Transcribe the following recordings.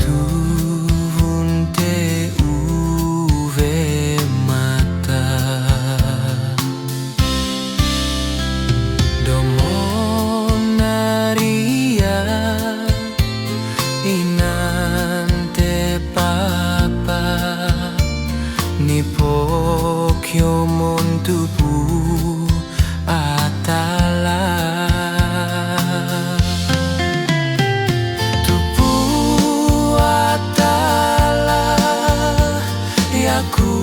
Tuhun te uve mata domonaria inante papa nipokyo montupu atala aku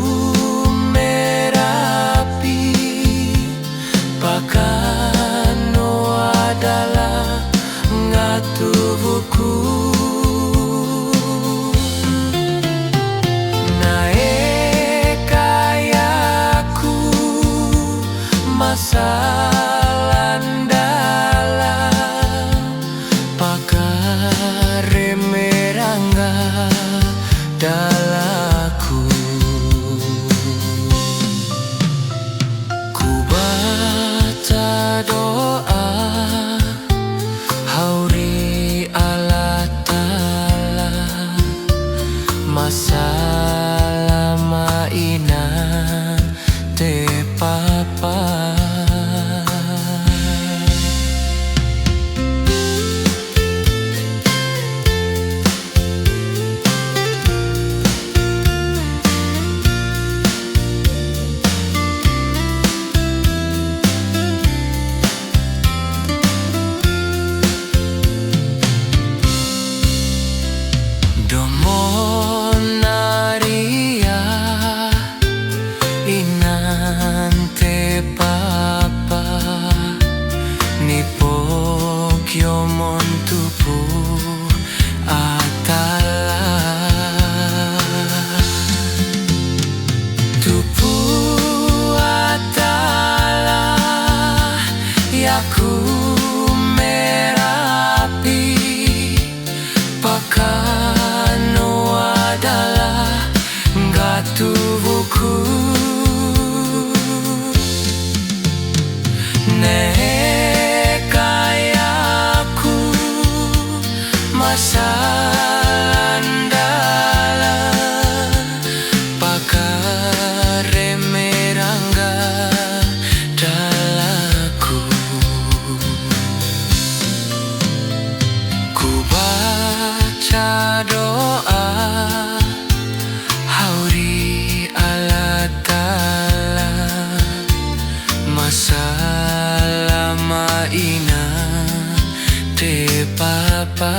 merapi pakano adalah ngatubuku nae kayaku masalandala pakare merangga dalaku doa hauri Allah Ta'ala masalah maina te papa domonaria inante papa nipokyo montupu atala tupu atala yaku merapi pakano adalah ngatubuku ne kayaku masalandala pakare merangga dalaku ku baca doa hauri Allah Ta'ala masalah maina te papa